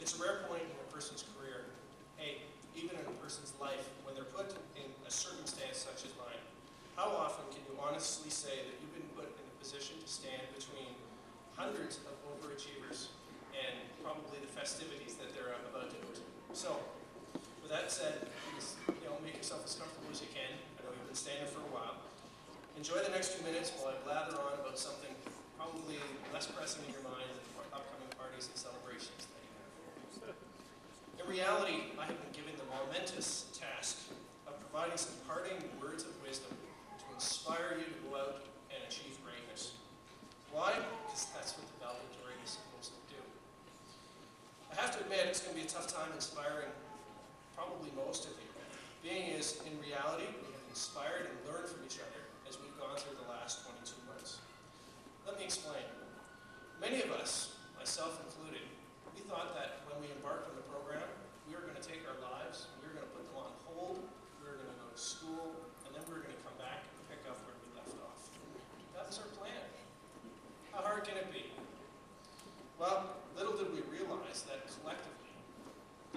It's a rare point in a person's career, even in a person's life, when they're put in a circumstance such as mine. How often can you honestly say that you've been put in a position to stand between hundreds of overachievers and probably the festivities that they're about to go to? So, with that said, please, make yourself as comfortable as you can. I know you've been standing for a while. Enjoy the next few minutes while I blather on about something probably less pressing in your mind than upcoming parties and celebrations that you have. In reality, I have been given the momentous task of providing some parting words of wisdom to inspire you to go out and achieve greatness. Why? Because that's what the Valdictorian is supposed to do. I have to admit, it's going to be a tough time inspiring probably most of you. Being is, in reality, we have inspired and learned from each other as we've gone through the last 22 months. Let me explain. Many of us, myself included, we thought that when we embarked on the program, we were going to take our lives, we were going to put them on hold, we were going to go to school, and then we were going to come back and pick up where we left off. That was our plan. How hard can it be? Well, little did we realize that collectively,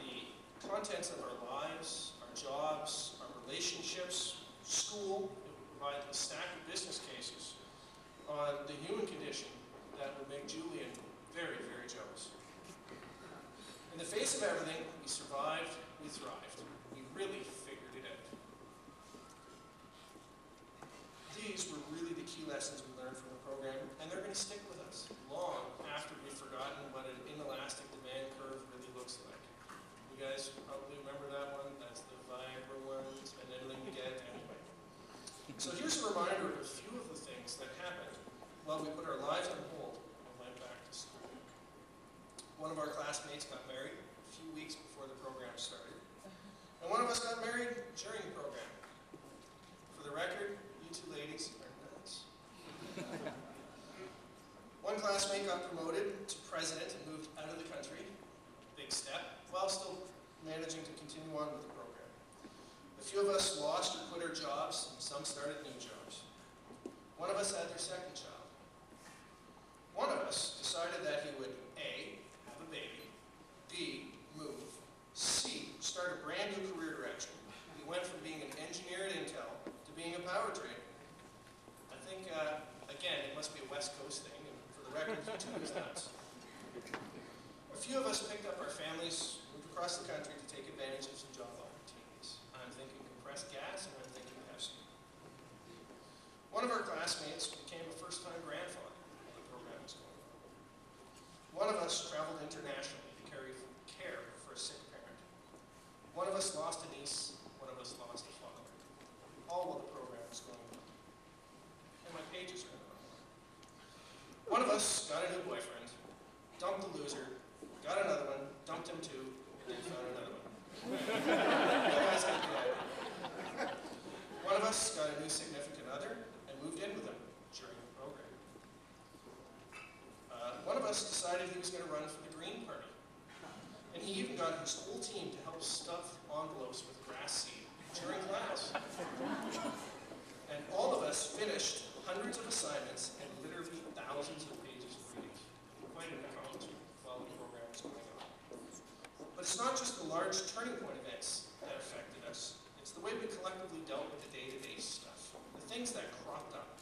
the contents of our lives, our jobs, our relationships, school, it would provide a stack of business cases on the human condition that would make Julian very, very jealous. In the face of everything, we survived, we thrived. We really figured it out. These were really the key lessons we learned from the program, and they're going to stick with us long after we've forgotten what an inelastic demand curve really looks like. You guys probably remember that one. That's the Viagra one. Spend anything to get anyway. So here's a reminder of a few of the things that happened while we put our lives on hold and went back to school. One of our classmates got married a few weeks before the program started. And one of us got married during the program. For the record, you two ladies are nuts. One classmate got promoted to president and moved out of the country. Big step, while still managing to continue on with the program. A few of us lost or quit our jobs, and some started new jobs. One of us had their second child. One of us decided that he would A, have a baby, B, move, C, start a brand new career direction. He went from being an engineer at Intel to being a power trader. I think, again, it must be a West Coast thing, and for the record, he too is nuts. A few of us picked up our families, moved across the country to take advantage of some job opportunities. I'm thinking compressed gas, and I'm thinking Pepsi. One of our classmates became a first-time grandfather while the program was going on. One of us traveled internationally to care for a sick parent. One of us lost a niece, one of us lost a father. All while the program was going on. And my pages are on. One of us got a new boyfriend, dumped the loser, got another one, dumped him too, and then found another one. One of us got a new significant other and moved in with him during the program. One of us decided he was going to run for the Green Party. And he even got his whole team to help stuff envelopes with grass seed during class. And all of us finished hundreds of assignments and literally thousands of pages of reading. Quite an accomplishment while the program was going on. But it's not just the large turning point events that affected us. It's the way we collectively dealt with the day-to-day stuff. The things that cropped up,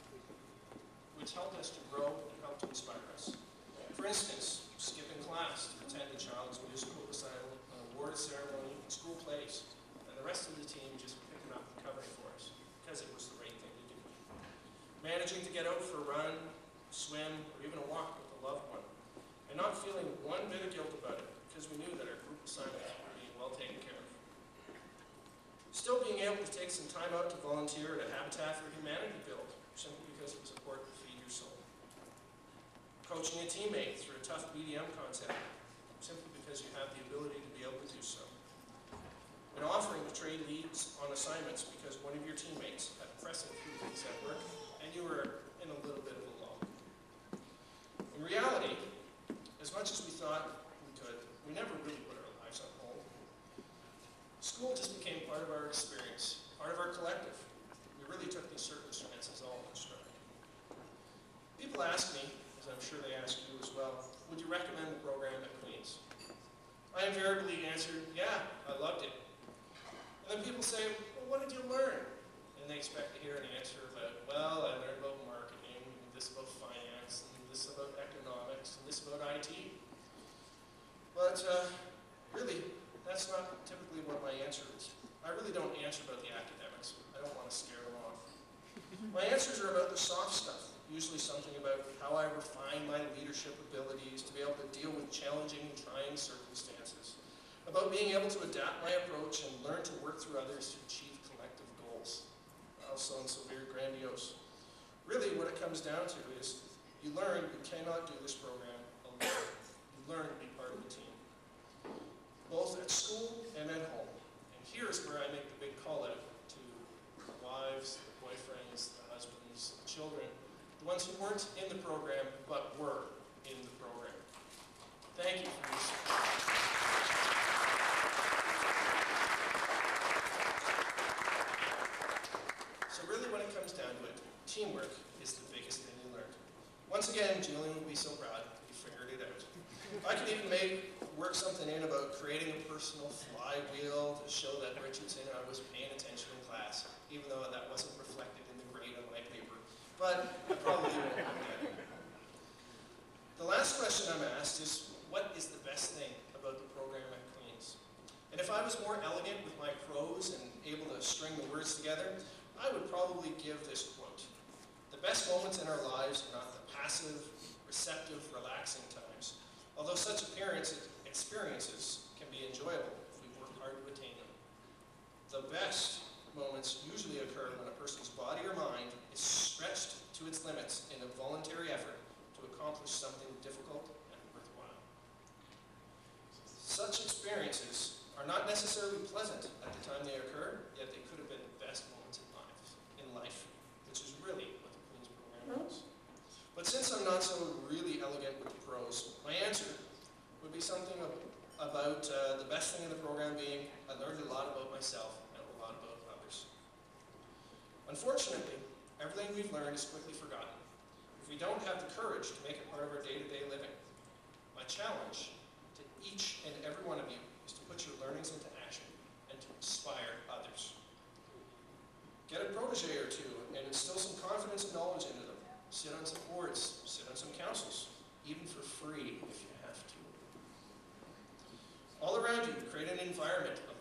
which helped us to grow and helped to inspire us. For instance, skipping class to attend a child's musical recital, an award ceremony, school plays, and the rest of the team just picking up and covering for us because it was the right thing to do. Managing to get out for a run, swim, or even a walk with a loved one, and not feeling one bit of guilt about it because we knew that our group assignments were being well taken care of. Still being able to take some time out to volunteer at a Habitat for Humanity build, simply because it was important to feed your soul. Coaching a teammate through a tough BDM concept, simply because you have the ability to be able to do so. And offering to trade leads on assignments because one of your teammates had pressing things at work, and you were in a little bit of a lull. In reality, as much as we thought we could, we never really put our lives on hold. School just became part of our experience, part of our collective. We really took these circumstances all in stride. People ask me, as I'm sure they ask you as well, would you recommend the program at Queen's? I invariably answer, yeah, I loved it. And then people say, well, what did you learn? And they expect to hear an answer about, well, I learned about marketing, and this about finance, and this about economics, and this about IT. But really, that's not typically what my answer is. I really don't answer about the academics. I don't want to scare them off. My answers are about the soft stuff, usually something about how I refine my leadership abilities to be able to deal with challenging and trying circumstances, about being able to adapt my approach and learn to work through others to achieve collective goals. That all sounds so very grandiose. Really, what it comes down to is you learn you cannot do this program alone. You learn to be part of a team, both at school and at home. And here's where I make the big call out to the wives, the boyfriends, the husbands, the children, the ones who weren't in the program but were in the program. Thank you for listening. So really when it comes down to it, teamwork is the biggest thing you learned. Once again, Julian would be so proud you figured it out. I could even work something in about creating a personal flywheel to show that Richardson and I was paying attention in class, even though that wasn't reflected in the grade on my paper. But I probably won't do that. The last question I'm asked is, what is the best thing about the program at Queen's? And if I was more elegant with my prose and able to string the words together, I would probably give this quote. The best moments in our lives are not the passive, receptive, relaxing times, although such experiences can be enjoyable if we work hard to attain them. The best moments usually occur when a person's body or mind is stretched to its limits in a voluntary effort to accomplish something difficult and worthwhile. Such experiences are not necessarily pleasant at the time they occur, yet they could have been the best moments in life, which is really what the Queen's program is. But since I'm not so really elegant with the prose, my answer would be something about the best thing in the program being I learned a lot about myself and a lot about others. Unfortunately, everything we've learned is quickly forgotten if we don't have the courage to make it part of our day-to-day living. My challenge to each and every one of you is to put your learnings into action and to inspire others. Get a protege or two and instill some confidence and knowledge into them. Sit on some boards, sit on some councils, even for free if you have to. All around you, create an environment of